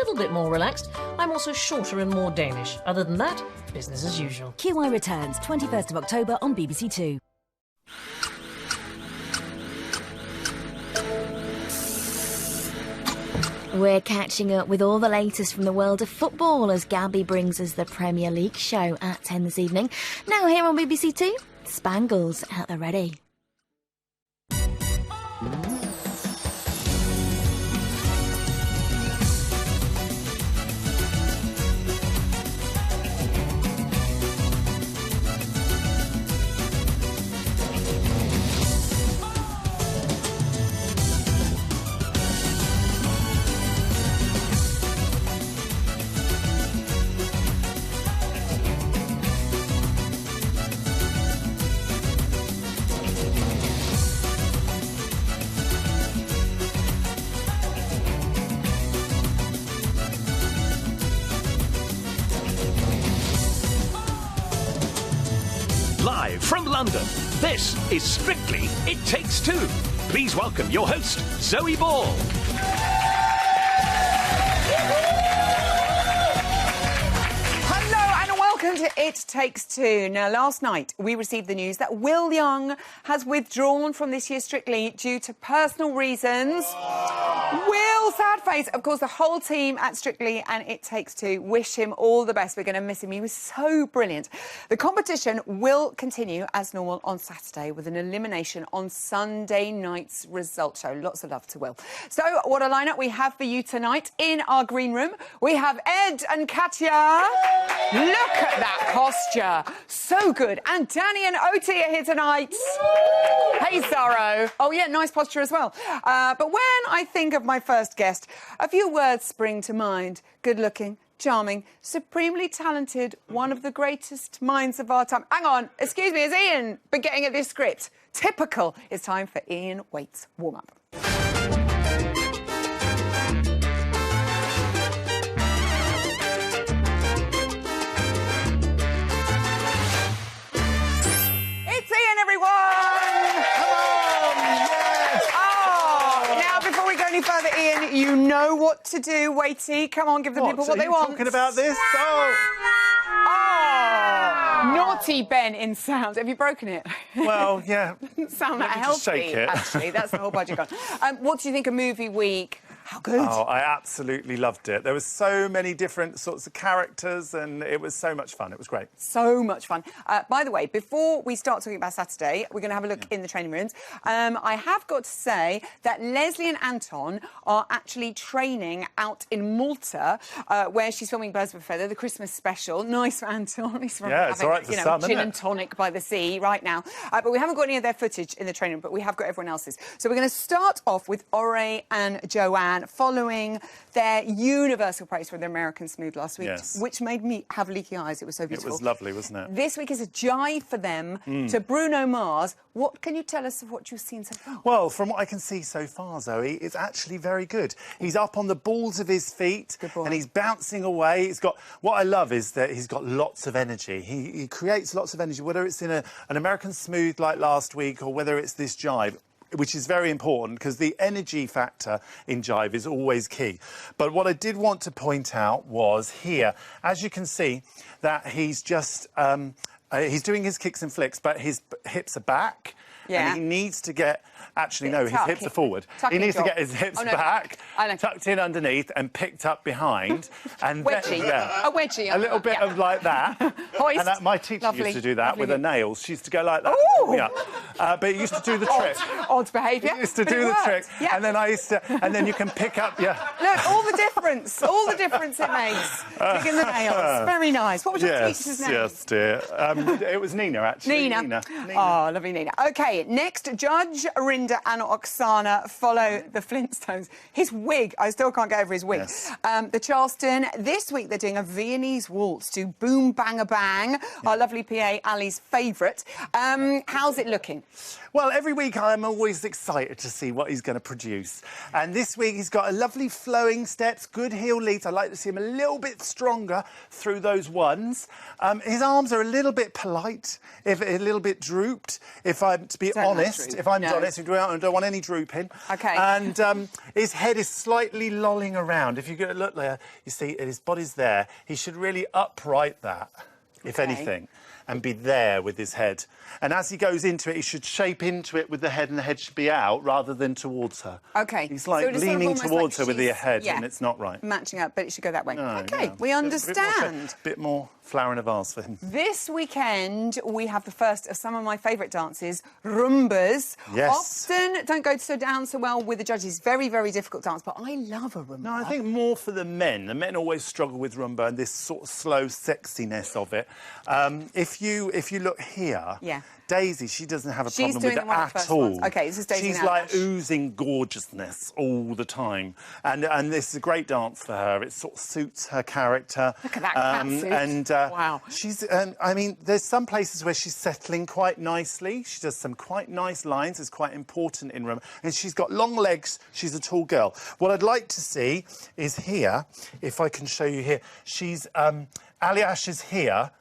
little bit more relaxed, I'm also shorter and more Danish. Other than that, business as usual. QI returns 21st of October on BBC Two. We're catching up with all the latest from the world of football as Gabby brings us the Premier League show at 10 this evening. Now here on BBC Two, Spangles at the ready. Live from London, this is Strictly It Takes Two. Please welcome your host, Zoe Ball. Welcome to It Takes Two. Now, last night we received the news that Will Young has withdrawn from this year's Strictly due to personal reasons. Will, sad face. Of course, the whole team at Strictly and It Takes Two wish him all the best. We're going to miss him. He was so brilliant. The competition will continue as normal on Saturday with an elimination on Sunday night's result show. Lots of love to Will. So, what a lineup we have for you tonight. In our green room, we have Ed and Katya. Look at that posture. So good. And Danny and Oti are here tonight. Hey, Zorro. Oh, yeah, nice posture as well. But when I think of my first guest, a few words spring to mind. Good-looking, charming, supremely talented, one of the greatest minds of our time. Hang on. Excuse me, has Ian been getting at this script? Typical. It's time for Ian Waite's warm-up. Further, Ian, you know what to do. Waity, come on, give the people what they want. Talking about this? Naughty Ben in sound. Have you broken it? Well, yeah. Doesn't sound that healthy. Just shake it. Actually, that's the whole budget gone. What do you think of movie week? How good? Oh, I absolutely loved it. There were so many different sorts of characters and it was so much fun. It was great. So much fun. By the way, before we start talking about Saturday, we're going to have a look in the training rooms. I have got to say that Leslie and Anton are actually training out in Malta, where she's filming Birds of a Feather, the Christmas special. Nice for Anton. He's it's all right for sun, gin and tonic by the sea right now. But we haven't got any of their footage in the training room, but we have got everyone else's. So we're going to start off with Ore and Joanne, following their universal praise for the American Smooth last week, which made me have leaky eyes. It was so beautiful. It was lovely, wasn't it? This week is a jive for them to Bruno Mars. What can you tell us of what you've seen so far? Well, from what I can see so far, Zoe, it's actually very good. He's up on the balls of his feet and he's bouncing away. He's got... What I love is that he's got lots of energy. He creates lots of energy, whether it's in an American Smooth like last week or whether it's this jive, which is very important because the energy factor in jive is always key. But what I did want to point out was here, as you can see, that he's just... he's doing his kicks and flicks, but his hips are back. Yeah. And he needs to get... Actually, no, his hips are forward. He needs to get his hips back, tucked in underneath and picked up behind. And wedgie. A wedgie. A little bit of like that. Hoist. And my teacher used to do that with her nails. She used to go like that. Yeah. But he used to do the trick. Odd behaviour. He used to do the trick. Yeah. And then I used to... And then you can pick up your... Look, all the difference. All the difference it makes. Picking the nails. Very nice. What was your teacher's name? Yes, dear. It was Nina, actually. Nina. Oh, lovely Nina. OK, next, Judge Rinda and Oksana follow the Flintstones. His wig, I still can't get over his wig. Yes. The Charleston, this week they're doing a Viennese waltz to Boom Bang a Bang, our lovely PA Ali's favourite. How's it looking? Well, every week I'm always excited to see what he's going to produce. And this week he's got a lovely flowing steps, good heel leads. I'd like to see him a little bit stronger through those ones. His arms are a little bit polite, a little bit drooped, if I'm to be honest. If I'm honest, bouncing around and don't want any drooping. OK. And his head is slightly lolling around. If you look there, you see his body's there. He should really upright that, if anything, and be there with his head. And as he goes into it, he should shape into it with the head, and the head should be out rather than towards her. OK. He's like so leaning sort of towards like her with the head, and it's not right. Matching up, but it should go that way. No, OK, no. we understand. A bit more flower in a vase for him. This weekend, we have the first of some of my favourite dances, Rumbas. Yes. Often don't go down so well with the judges. Very, very difficult dance, but I love a Rumba. No, I think more for the men. The men always struggle with rumba and this sort of slow sexiness of it. If you look here, Daisy, she doesn't have a problem with it at all. OK, this is Daisy. She's like oozing gorgeousness all the time, and this is a great dance for her. It sort of suits her character. Look at that catsuit. And wow. She's, I mean, there's some places where she's settling quite nicely. She does some quite nice lines. It's quite important in rumba, and she's got long legs. She's a tall girl. What I'd like to see is here, if I can show you here. She's Aliash is here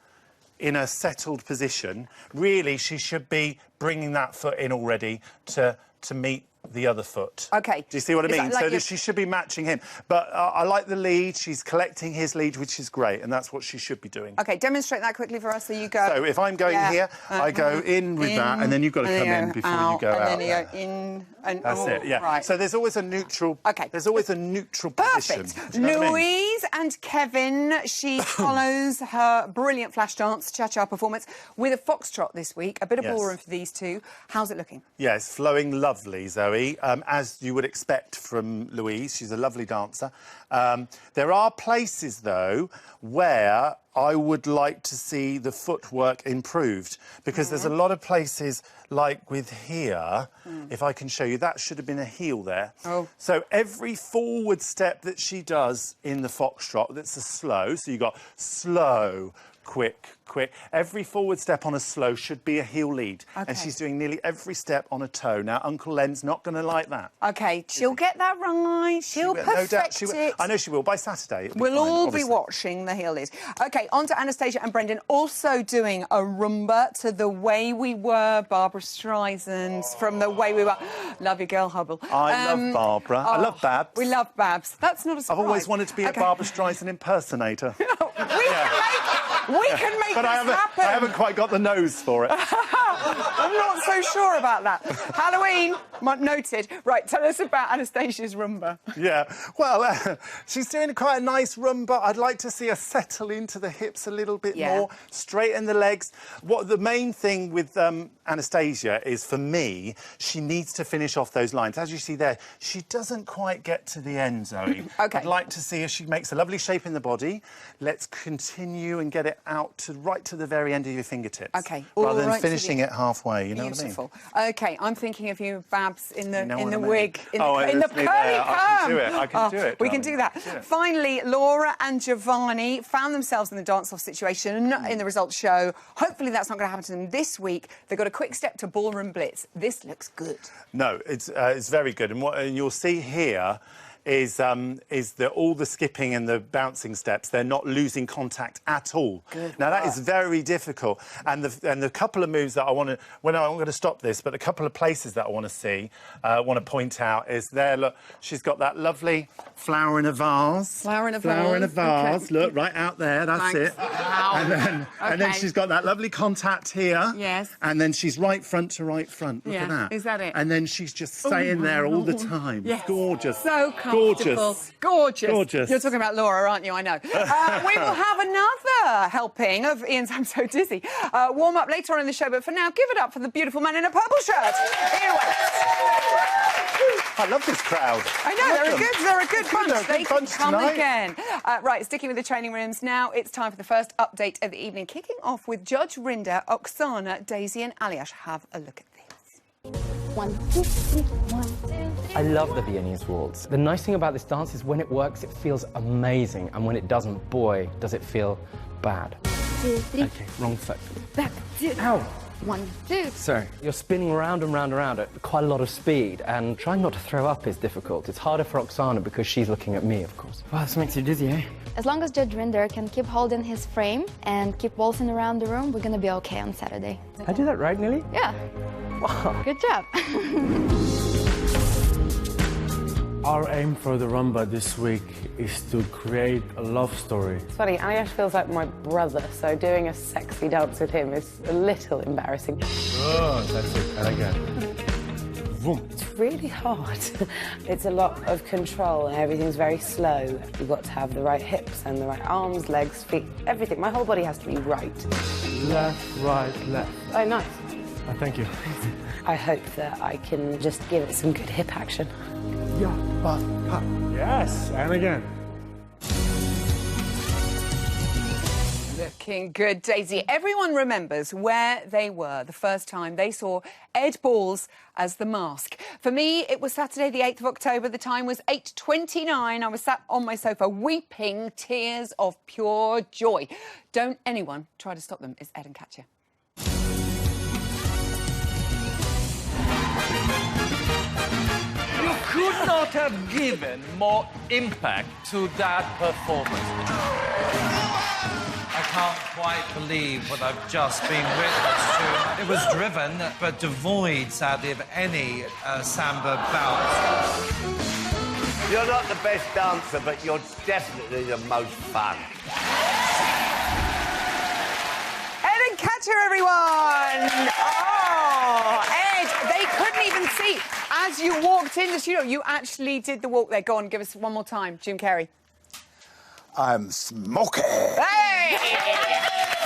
in a settled position. Really, she should be bringing that foot in already to meet the other foot. OK. Do you see what I mean? Like so she should be matching him. But I like the lead. She's collecting his lead, which is great, and that's what she should be doing. OK, demonstrate that quickly for us. So you go... So if I'm going here, I go in with that, and then you've got to come in before you go out. And then you go in and... That's it, yeah. Right. So there's always a neutral... OK. There's always a neutral position. Perfect. Do you know what I mean? Louise and Kevin, she follows her brilliant flash dance, cha-cha performance, with a foxtrot this week. A bit of ballroom for these two. How's it looking? Yeah, it's flowing lovely, Zoe, as you would expect from Louise. She's a lovely dancer. There are places, though, where I would like to see the footwork improved, because there's a lot of places, like with here, if I can show you, that should have been a heel there. Oh. So every forward step that she does in the foxtrot, that's a slow, so you've got slow, quick, quick. Every forward step on a slow should be a heel lead. Okay. And she's doing nearly every step on a toe. Now, Uncle Len's not going to like that. OK, she'll get that right. She'll perfect no doubt she will. it. I know she will. By Saturday, We'll all be watching the heel lead. OK, on to Anastasia and Brendan, also doing a Rumba to The Way We Were, Barbara Streisand from The Way We Were. Love your girl, Hubble. I love Barbara. I love Babs. We love Babs. That's not a surprise. I've always wanted to be a Barbara Streisand impersonator. We can make but this happen. I haven't quite got the nose for it. I'm not so sure about that. Halloween, noted. Right, tell us about Anastasia's Rumba. Yeah, well, she's doing quite a nice Rumba. I'd like to see her settle into the hips a little bit more, straighten the legs. What the main thing with Anastasia is, for me, she needs to finish off those lines. As you see there, she doesn't quite get to the end, Zoe. OK. I'd like to see her. She makes a lovely shape in the body. Let's continue and get it out to right to the very end of your fingertips. OK. Rather than finishing it halfway, you know what I mean? Beautiful. OK, I'm thinking of you, Babs, in the wig, in the curly perm. I can do it. We can do that. Finally, Laura and Giovanni found themselves in the dance-off situation in the results show. Hopefully that's not going to happen to them this week. They've got a quick step to Ballroom Blitz. This looks good. No, it's very good. And you'll see here is all the skipping and the bouncing steps, they're not losing contact at all. Good now, work. that is very difficult. And the couple of moves that I want to... Well, no, I'm going to stop this, but a couple of places that I want to see, want to point out is there, look, she's got that lovely flower in a vase. Flower in a vase. Flower in a vase. Okay. Look, right out there, that's Thanks. it. Wow. And then she's got that lovely contact here. Yes. And then she's right front to right front. Look at that. Is that it? And then she's just staying there all the time. Yes. Gorgeous. So comfortable. Gorgeous. Gorgeous. You're talking about Laura, aren't you? I know. We will have another helping of Ian's I'm So Dizzy warm up later on in the show, but for now, give it up for the beautiful man in a purple shirt. Ian I love this crowd. I know, they're a good bunch. They're a They good can bunch come tonight. again. Right, sticking with the training rooms now, it's time for the first update of the evening, kicking off with Judge Rinder, Oksana, Daisy and Aliash. Have a look at this. 1, 2, 3, 1, 2, 3. I love the Viennese waltz. The nice thing about this dance is when it works, it feels amazing, and when it doesn't, boy, does it feel bad. 2, 3. Okay, wrong foot. Back, 2. Ow! 1, 2. Sorry. You're spinning round and round and round at quite a lot of speed, and trying not to throw up is difficult. It's harder for Oksana because she's looking at me, of course. Wow, this makes you dizzy, eh? As long as Judge Rinder can keep holding his frame and keep waltzing around the room, we're gonna be okay on Saturday. I do that right, Nelly? Yeah. Good job. Our aim for the rumba this week is to create a love story. It's funny, Anish feels like my brother, so doing a sexy dance with him is a little embarrassing. Oh, that's it. And again. Boom. It's really hard. It's a lot of control and everything's very slow. You've got to have the right hips and the right arms, legs, feet, everything. My whole body has to be right. Left, right, left. Oh, nice. Oh, thank you. I hope that I can just give it some good hip action. Yeah, but, yes, and again. Looking good, Daisy. Everyone remembers where they were the first time they saw Ed Balls as the Mask. For me, it was Saturday the 8th of October. The time was 8:29. I was sat on my sofa weeping tears of pure joy. Don't anyone try to stop them. It's Ed and Katya. You could not have given more impact to that performance. I can't quite believe what I've just been witness to. It was driven, but devoid, sadly, of any samba bounce. You're not the best dancer, but you're definitely the most fun. Ed and Katya, everyone! Oh, Ed, they couldn't even see. As you walked in the studio, you actually did the walk there. Go on, give us one more time. Jim Carrey. I'm smoking. Hey!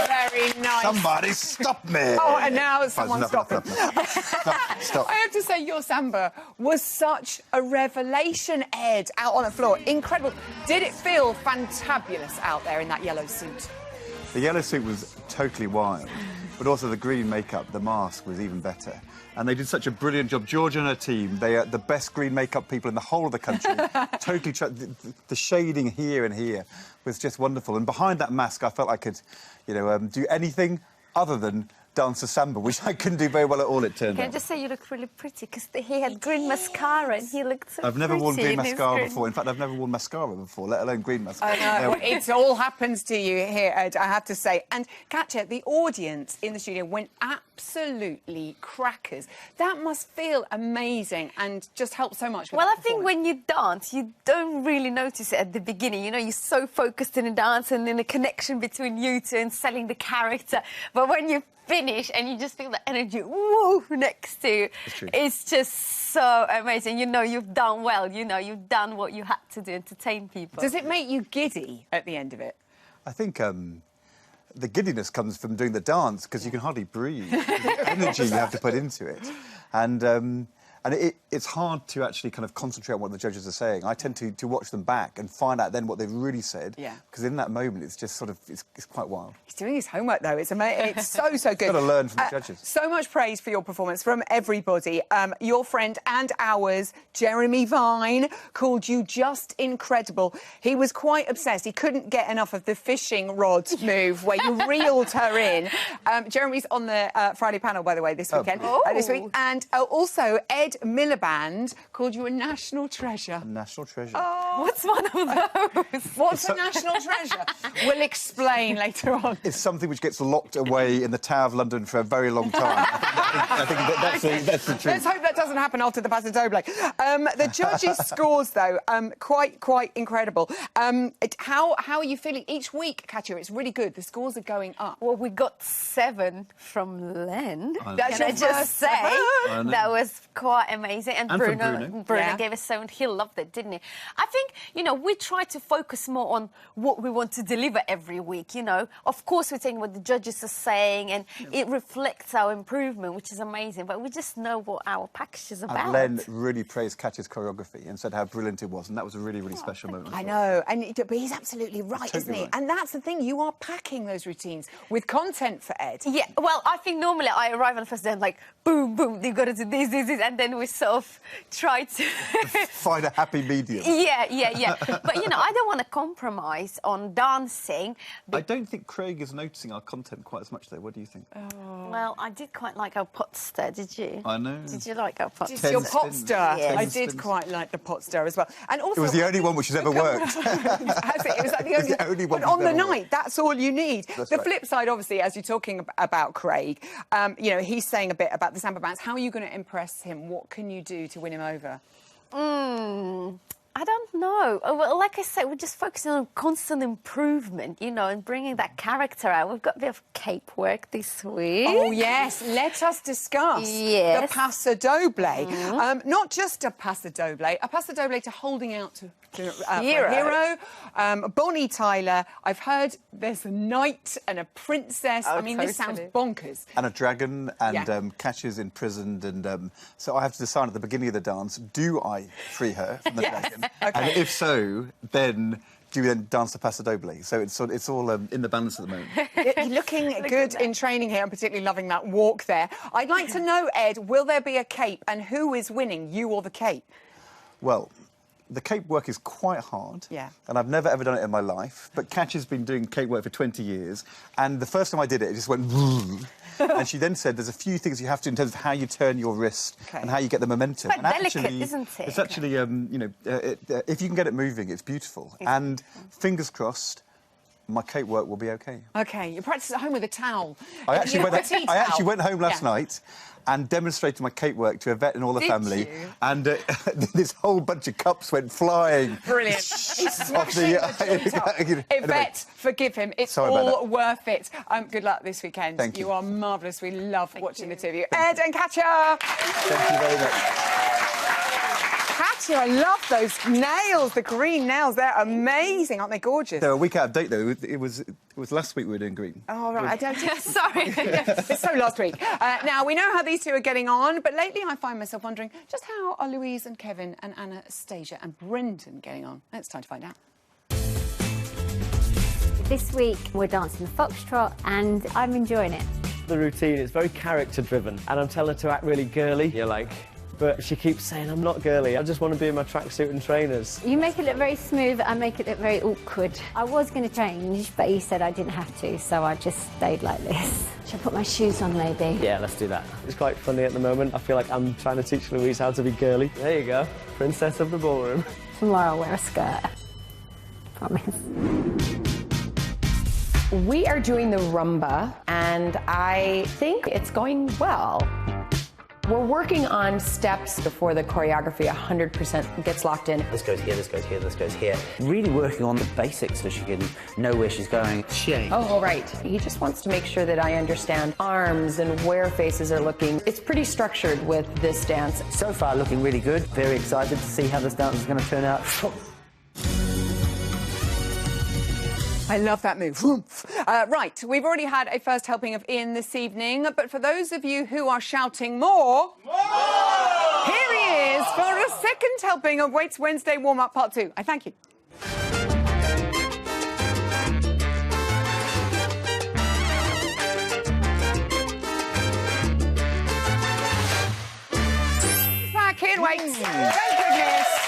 Very nice. Somebody stop me. Oh, and now someone's stopping. Stop. I have to say, your samba was such a revelation, Ed, out on the floor. Incredible. Did it feel fantabulous out there in that yellow suit? The yellow suit was totally wild, but also the green makeup, the mask, was even better. And they did such a brilliant job. Georgia and her team, they are the best green makeup people in the whole of the country. Totally, the shading here and here was just wonderful. And behind that mask, I felt I could, you know, do anything other than dance a samba, which I couldn't do very well at all, it turned out. Can I just say you look really pretty, because he had green mascara and he looked so I've never worn pretty green in his mascara before. In fact, I've never worn mascara before, let alone green mascara. I know. It all happens to you here, Ed, I have to say. And Katya, the audience in the studio went absolutely crackers. That must feel amazing and just help so much with Well, that I think when you dance, you don't really notice it at the beginning. You know, you're so focused in the dance and in the connection between you two and selling the character. But when you finish and you just feel the energy woo, next to you, it's just so amazing. You know, you've done well. You know, you've done what you had to do, entertain people. Does it make you giddy at the end of it? I think the giddiness comes from doing the dance, because you can hardly breathe. The energy you have to put into it. And it's hard to actually kind of concentrate on what the judges are saying. I tend to watch them back and find out then what they've really said. Yeah. Because in that moment, it's just sort of, it's quite wild. He's doing his homework, though. It's amazing. It's so good. Got to learn from the judges. So much praise for your performance from everybody. Your friend and ours, Jeremy Vine, called you just incredible. He was quite obsessed. He couldn't get enough of the fishing rod move where you reeled her in. Jeremy's on the Friday panel, by the way, this weekend. This week. And also, Ed Miliband called you a national treasure. A national treasure. Oh, what's one of those? What's a national treasure? We'll explain later on. It's something which gets locked away in the Tower of London for a very long time. I think that's the truth. Let's hope that doesn't happen after the Paso Doble. The judges' scores, though, quite incredible. How are you feeling each week, Katya? It's really good. The scores are going up. Well, we got 7 from Len. That's Can I just say that was quite amazing. And Bruno gave us 7. He loved it, didn't he? I think, you know, we try to focus more on what we want to deliver every week, you know. Of course, we're taking what the judges are saying and it reflects our improvement, which is amazing. But we just know what our package is about. And Len really praised Katya's choreography and said how brilliant it was. And that was a really, really special moment. I know. But he's absolutely right, isn't he? Right. And that's the thing. You are packing those routines with content for Ed. Yeah, well, I think normally I arrive on the first day and like, boom, boom, you've got to do this. And then then we sort of try to find a happy medium. Yeah. But, you know, I don't want to compromise on dancing. I don't think Craig is noticing our content quite as much, though. What do you think? Well, I did quite like our pot stir, did you? I know. Did you like our pot Did stir? your pot stir? Yes. I did quite like the pot stir as well. And also, It was the only one which has ever worked. It was like the only one but which on the ever night, that's all you need. That's The right. flip side, obviously, as you're talking about Craig, you know, he's saying a bit about the samba bounce. How are you going to impress him? What can you do to win him over? I don't know. Well, like I said, we're just focusing on constant improvement, you know, and bringing that character out. We've got a bit of cape work this week. Oh, yes. Let us discuss the paso doble. Not just a paso doble to holding out to Hero. Bonnie Tyler. I've heard there's a knight and a princess. I mean, this sounds bonkers. And a dragon, and Yeah. Cash is imprisoned, and so I have to decide at the beginning of the dance, do I free her from the dragon? And if so, then do we then dance the Paso Doble? So it's all in the balance at the moment. You're looking good in training here. I'm particularly loving that walk there. I'd like to know, Ed, will there be a cape, and who is winning, you or the cape? Well, the cape work is quite hard. Yeah. And I've never ever done it in my life. But Catch has been doing cape work for 20 years. And the first time I did it, it just went... And she then said there's a few things you have to in terms of how you turn your wrist and how you get the momentum. It's quite and delicate, actually, isn't it? It's actually, you know, if you can get it moving, it's beautiful. And fingers crossed, my cape work will be OK. OK, you practice at home with a towel. I actually went home last Yeah. night and demonstrated my cape work to Yvette and all the Did family. you? And this whole bunch of cups went flying. Brilliant. He's smashing the joint up. Yvette, forgive him. It's Sorry about all worth it. Good luck this weekend. Thank you. You are marvellous. We love watching the two of you. Ed and Katja. Thank you very much. Katja, I love those nails, the green nails. They're amazing, aren't they gorgeous? They're a week out of date, though. It was last week we were doing green. Oh, right. I don't... Sorry. It's so last week. Now, we know how these two are getting on, but lately I find myself wondering just how are Louise and Kevin and Anastasia and Brendan getting on? It's time to find out. This week we're dancing the foxtrot and I'm enjoying it. The routine is very character-driven, and I'm telling her to act really girly. You're like... But she keeps saying, I'm not girly, I just want to be in my tracksuit and trainers. You make it look very smooth, I make it look very awkward. I was going to change, but he said I didn't have to, so I just stayed like this. Should I put my shoes on, maybe? Yeah, let's do that. It's quite funny at the moment. I feel like I'm trying to teach Louise how to be girly. There you go, princess of the ballroom. Tomorrow I'll wear a skirt. Promise. We are doing the rumba, and I think it's going well. We're working on steps before the choreography 100% gets locked in. This goes here, this goes here, this goes here. Really working on the basics so she can know where she's going. Oh, right. He just wants to make sure that I understand arms and where faces are looking. It's pretty structured with this dance. So far, looking really good. Very excited to see how this dance is going to turn out. I love that move. Right, we've already had a first helping of Ian this evening, but for those of you who are shouting more, here he is for a second helping of Waits Wednesday warm-up part 2. I thank you. Back in Waits. Thank goodness.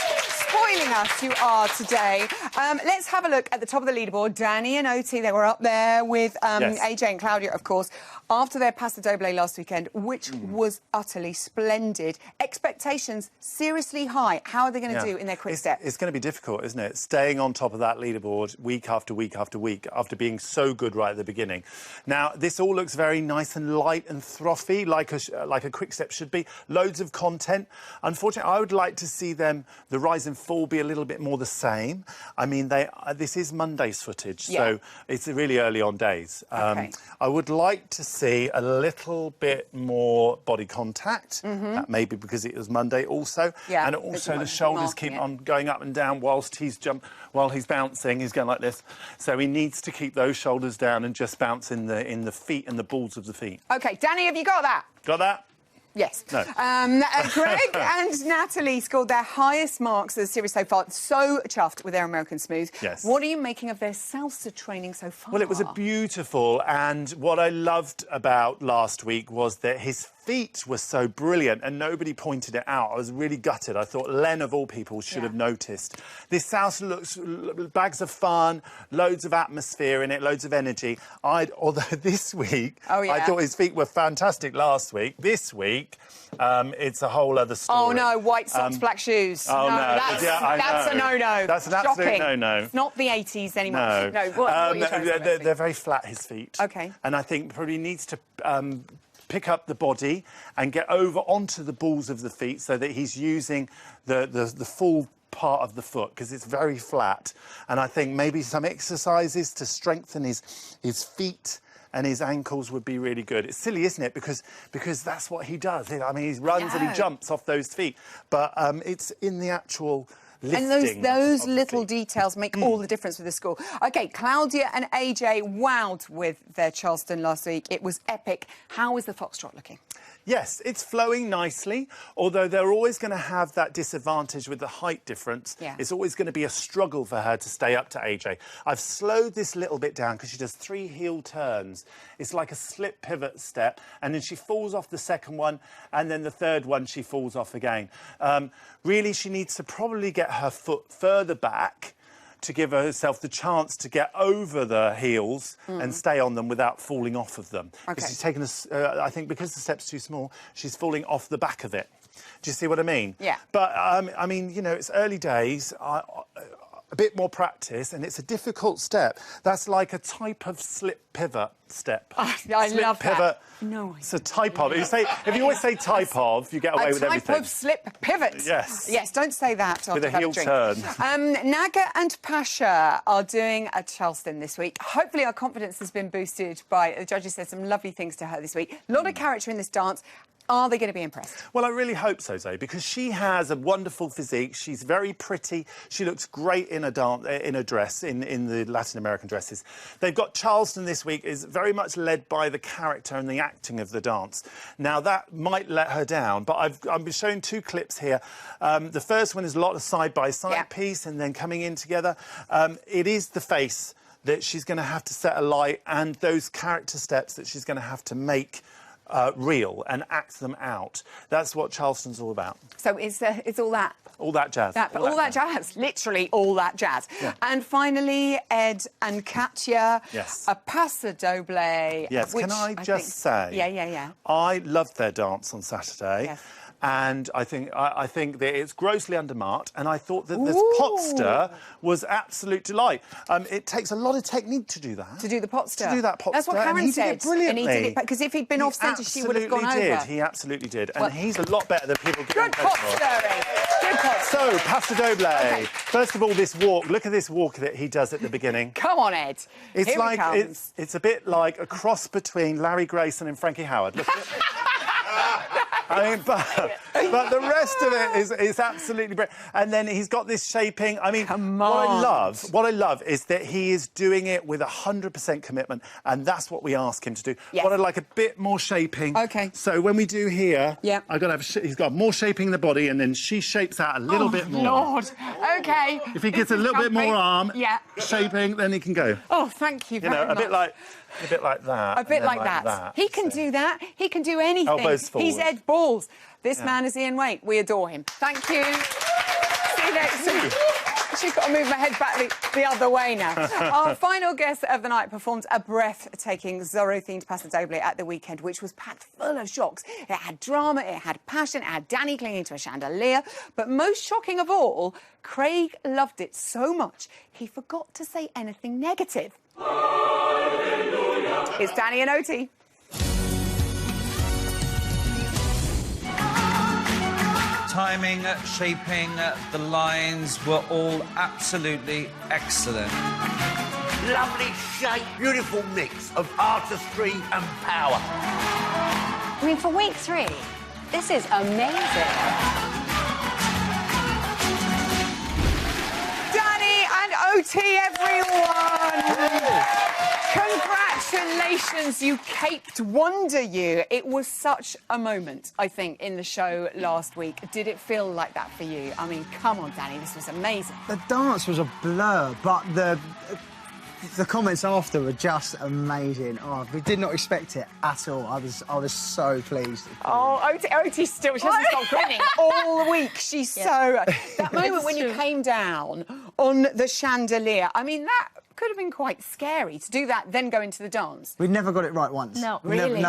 Spoiling us, you are today. Let's have a look at the top of the leaderboard. Danny and Oti, they were up there with AJ and Claudia, of course, after their Paso Doble last weekend, which was utterly splendid. Expectations seriously high. How are they going to do in their quick step? It's going to be difficult, isn't it? Staying on top of that leaderboard week after week after week after being so good right at the beginning. Now, this all looks very nice and light and frothy, like a quick step should be. Loads of content. Unfortunately, I would like to see them, the rise and fall, be a little bit more the same. I mean, this is Monday's footage, so it's really early on days. I would like to see a little bit more body contact. That may be because it was Monday also. And also the shoulders keep on going up and down whilst he's bouncing. He's going like this. So he needs to keep those shoulders down and just bounce in the feet and the balls of the feet. OK, Danny, have you got that? Got that? Yes. No. Greg and Natalie scored their highest marks of the series so far. So chuffed with their American Smooth. Yes. What are you making of their salsa training so far? Well, it was a beautiful, and what I loved about last week was that his feet were so brilliant and nobody pointed it out. I was really gutted. I thought Len, of all people, should have noticed. This house looks bags of fun, loads of atmosphere in it, loads of energy. Although this week, I thought his feet were fantastic last week. This week, it's a whole other story. Oh, no, white socks, black shoes. Oh, no. That's a no-no. That's an absolute Shocking. no-no. It's not the 80s anymore. No. What are you trying to say? They're very flat, his feet. OK. And I think probably needs to pick up the body and get over onto the balls of the feet so that he's using the full part of the foot, because it's very flat. And I think maybe some exercises to strengthen his feet and his ankles would be really good. It's silly, isn't it? Because that's what he does. I mean, he runs and he jumps off those feet. But it's in the actual lifting. And those little details make all the difference with the school. OK, Claudia and AJ wowed with their Charleston last week. It was epic. How is the Foxtrot looking? Yes, it's flowing nicely, although they're always going to have that disadvantage with the height difference. Yeah. It's always going to be a struggle for her to stay up to AJ. I've slowed this little bit down because she does 3 heel turns. It's like a slip pivot step, and then she falls off the second one, and then the third one she falls off again. Really, she needs to probably get her foot further back to give herself the chance to get over the heels and stay on them without falling off of them. Because she's taken I think because the step's too small, she's falling off the back of it. Do you see what I mean? Yeah. But, I mean, you know, it's early days. A bit more practice, and it's a difficult step. That's like a type of slip pivot step. I slip love pivot. that. No. It's a type of. If you always say type of, you get away with everything. A type of slip pivot. Yes. Yes, don't say that. With a heel drink. turn. Naga and Pasha are doing a Charleston this week. Hopefully our confidence has been boosted by... The judges said some lovely things to her this week. A lot of character in this dance. Are they going to be impressed? Well, I really hope so, Zoe, because she has a wonderful physique. She's very pretty. She looks great in a dress, in the Latin American dresses. They've got Charleston this week is very much led by the character and the acting of the dance. Now, that might let her down, but I've been showing 2 clips here. The first one is a lot of side-by-side piece and then coming in together. It is the face that she's going to have to set alight and those character steps that she's going to have to make real and act them out. That's what Charleston's all about. So it's all that. All that jazz. All that jazz. Literally all that jazz. Yeah. And finally, Ed and Katya. Yes. A paso doble. Yes. Which Can I just say? Yeah. I loved their dance on Saturday. Yes. And I think that it's grossly undermarked, and I thought that this potster was absolute delight. It takes a lot of technique to do that. To do the potster. To do that potster. That's what Karen said. He did it brilliantly. And he did it because if he'd been off centre, she would have gone over. He absolutely did. And he's a lot better than people give him Good credit for. potstering. Good potstering. So, paso doble. Okay. First of all, this walk. Look at this walk that he does at the beginning. Come on, Ed. It's Here like he comes. it's a bit like a cross between Larry Grayson and Frankie Howard. Look at it. I mean, but the rest of it is absolutely brilliant. And then he's got this shaping. I mean, what I love is that he is doing it with 100% commitment, and that's what we ask him to do. Yes. What I'd like a bit more shaping. Okay. So when we do here, yeah, I've got to have he's got more shaping in the body, and then she shapes out a little bit more. Lord. Okay. If he gets a little bit more arm shaping, then he can go. Oh, thank you very much. A bit like that. A bit like that. He can do that. He can do anything. Elbows forward. He's Ed Balls. This man is Ian Waite. We adore him. Thank you. See you next week. She's got to move my head back the other way now. Our final guest of the night performed a breathtaking Zorro-themed paso doble at the weekend, which was packed full of shocks. It had drama, it had passion, it had Danny clinging to a chandelier. But most shocking of all, Craig loved it so much, he forgot to say anything negative. Hallelujah. It's Danny and Oti. Timing, shaping, the lines were all absolutely excellent. Lovely shape, beautiful mix of artistry and power. I mean, for week 3, this is amazing. Danny and Oti, everyone! Congratulations, you caped Wonder You. It was such a moment, I think, in the show last week. Did it feel like that for you? I mean, come on, Danny, this was amazing. The dance was a blur, but the The comments after were just amazing. Oh, we did not expect it at all. I was so pleased. Oh, Otis still, she hasn't stopped grinning all week. She's so... That moment when you came down on the chandelier, I mean, that could have been quite scary to do that, then go into the dance. We'd never got it right once. No. Really?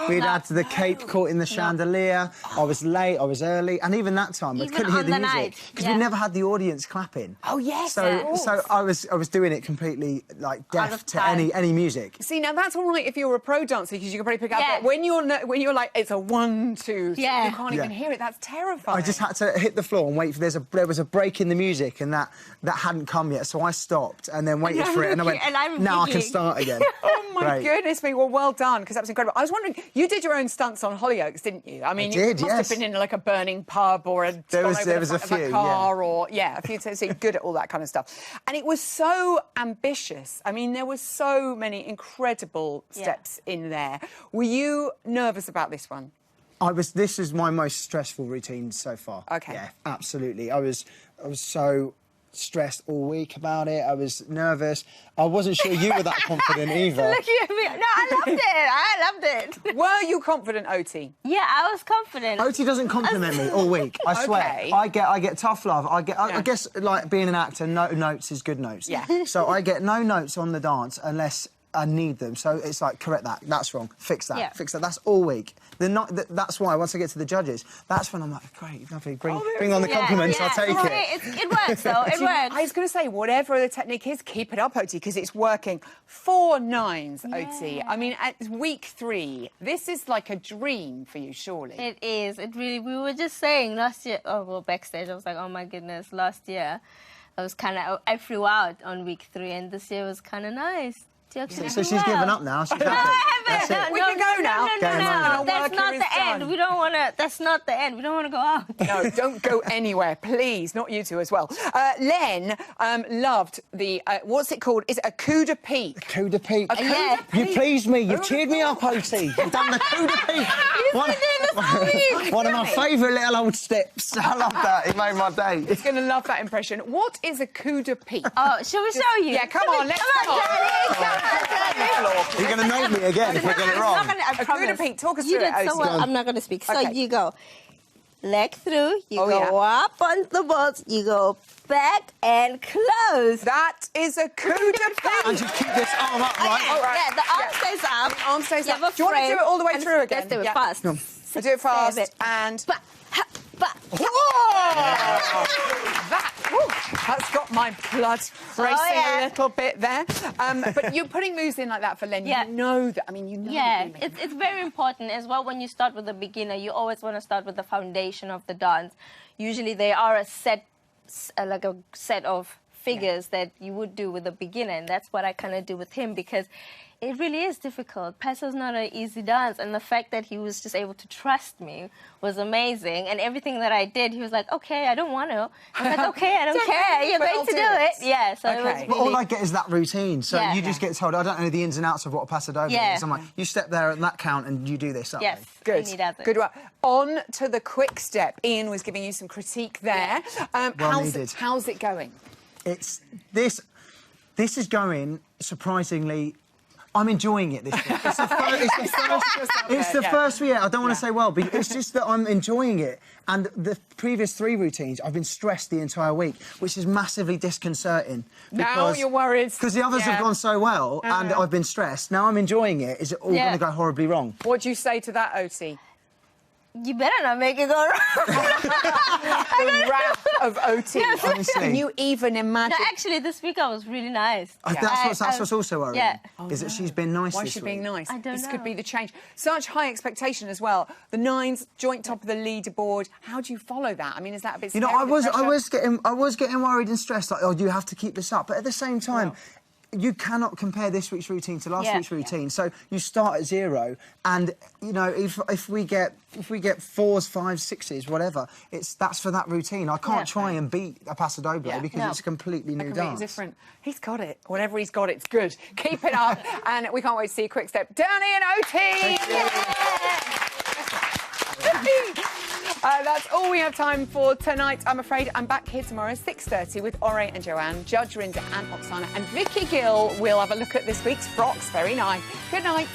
We'd had the cape caught in the chandelier. I was late, I was early, and even that time I couldn't hear the music because we never had the audience clapping. Oh yes. So I was doing it completely like deaf to any music. See, now that's all right if you're a pro dancer because you can probably pick up. But when you're like it's a 1, 2, you can't even hear it. That's terrifying. I just had to hit the floor and wait for there was a break in the music and that hadn't come yet, so I stopped and then waited for it and I went, now I can start again. Oh my goodness me! Well done, because that was incredible. I was wondering, you did your own stunts on Hollyoaks, didn't you? I mean, you must have been in like a burning pub or there was a few, car or a few. So you're good at all that kind of stuff. And it was so ambitious. I mean, there were so many incredible steps in there. Were you nervous about this one? This is my most stressful routine so far. Okay. Yeah, absolutely. I was so stressed all week about it. I was nervous. I wasn't sure you were that confident either. Look at me. No, I loved it. Were you confident, Oti? Yeah, I was confident. Oti doesn't compliment me all week. I swear. I get tough love. I guess like being an actor, no notes is good notes. Yeah. So I get no notes on the dance unless I need them. So it's like, correct that. That's wrong. Fix that. Yeah. Fix that. That's all week. That's why once I get to the judges, that's when I'm like, great, lovely. Bring on the compliments. I'll take it. It works though. It works. I was going to say, whatever the technique is, keep it up, Oti, because it's working. 4 9s, Oti. I mean, at week 3, this is like a dream for you, surely. It is. It really. We were just saying last year. Oh, well, backstage, I was like, oh my goodness, last year, I flew out on week 3, and this year was kind of nice. So she's given up now. She's no, I haven't. We can go now. No. That's not the end. We don't want to. That's not the end. We don't want to go out. No, don't go anywhere, please. Not you two as well. Len loved the what's it called? Is it a coup de pique? A coup de pique. You pleased me. You've cheered me up, Oti. You've done the coup de pique. One of my favourite little old steps. I love that. It made my day. It's going to love that impression. What is a coup de pique? Oh, shall we show you? Yeah, come on. Let's go. You're going to note me again if I get it wrong. A coup de pique. Talk us you through did it, so well. I'm not going to speak. So you go leg through, you go up on the balls, you go back and close. That is a coup de pique. And just keep this arm up, right? Yeah, the arm stays up. The arm stays up. Do you want to do it all the way through again? Let's do it fast. No. Do it fast and... That's got my blood racing a little bit there. But you're putting moves in like that for Len. You know that. I mean, you know. Yeah, it's very important as well. When you start with a beginner, you always want to start with the foundation of the dance. Usually, they are a set of figures that you would do with a beginner, and that's what I kind of do with him because it really is difficult. Passo's not an easy dance, and the fact that he was just able to trust me was amazing. And everything that I did, he was like, "Okay, I don't want to." I was like, "Okay, I don't care. You're going to do it." Yeah. So it was really... But all I get is that routine. So you just get told, I don't know the ins and outs of what a paso doble is. I'm like, you step there at that count and you do this that way. Good. Good one. On to the quick step. Ian was giving you some critique there. How's it going? This is going surprisingly. I'm enjoying it this week. It's the first year. I don't want to say well, but it's just that I'm enjoying it. And the previous 3 routines, I've been stressed the entire week, which is massively disconcerting. Now you're worried. Because the others have gone so well, and I've been stressed. Now I'm enjoying it. Is it all going to go horribly wrong? What do you say to that, Oti? You better not make it go wrong. The wrath of Oti. Honestly. Can you even imagine? No, actually, this week I was really nice. That's what's also worrying. Yeah. Is that she's been nice Why this is she week. being nice? I don't This know. could be the change. Such high expectation as well. The 9s, joint top of the leaderboard. How do you follow that? I mean, is that a bit scary? I was getting worried and stressed. Like, you have to keep this up. But at the same time. You cannot compare this week's routine to last week's routine. So you start at 0, and if we get 4s, 5s, 6s, whatever, that's for that routine. I can't try and beat a paso doble because it's a completely new dance. Different. He's got it. Whatever he's got, it's good. Keep it up, and we can't wait to see a quick step. Danny and Oti. That's all. all we have time for tonight. I'm afraid I'm back here tomorrow, 6:30, with Ore and Joanne, Judge Rinder and Oksana, and Vicky Gill will have a look at this week's frocks. Very nice. Good night.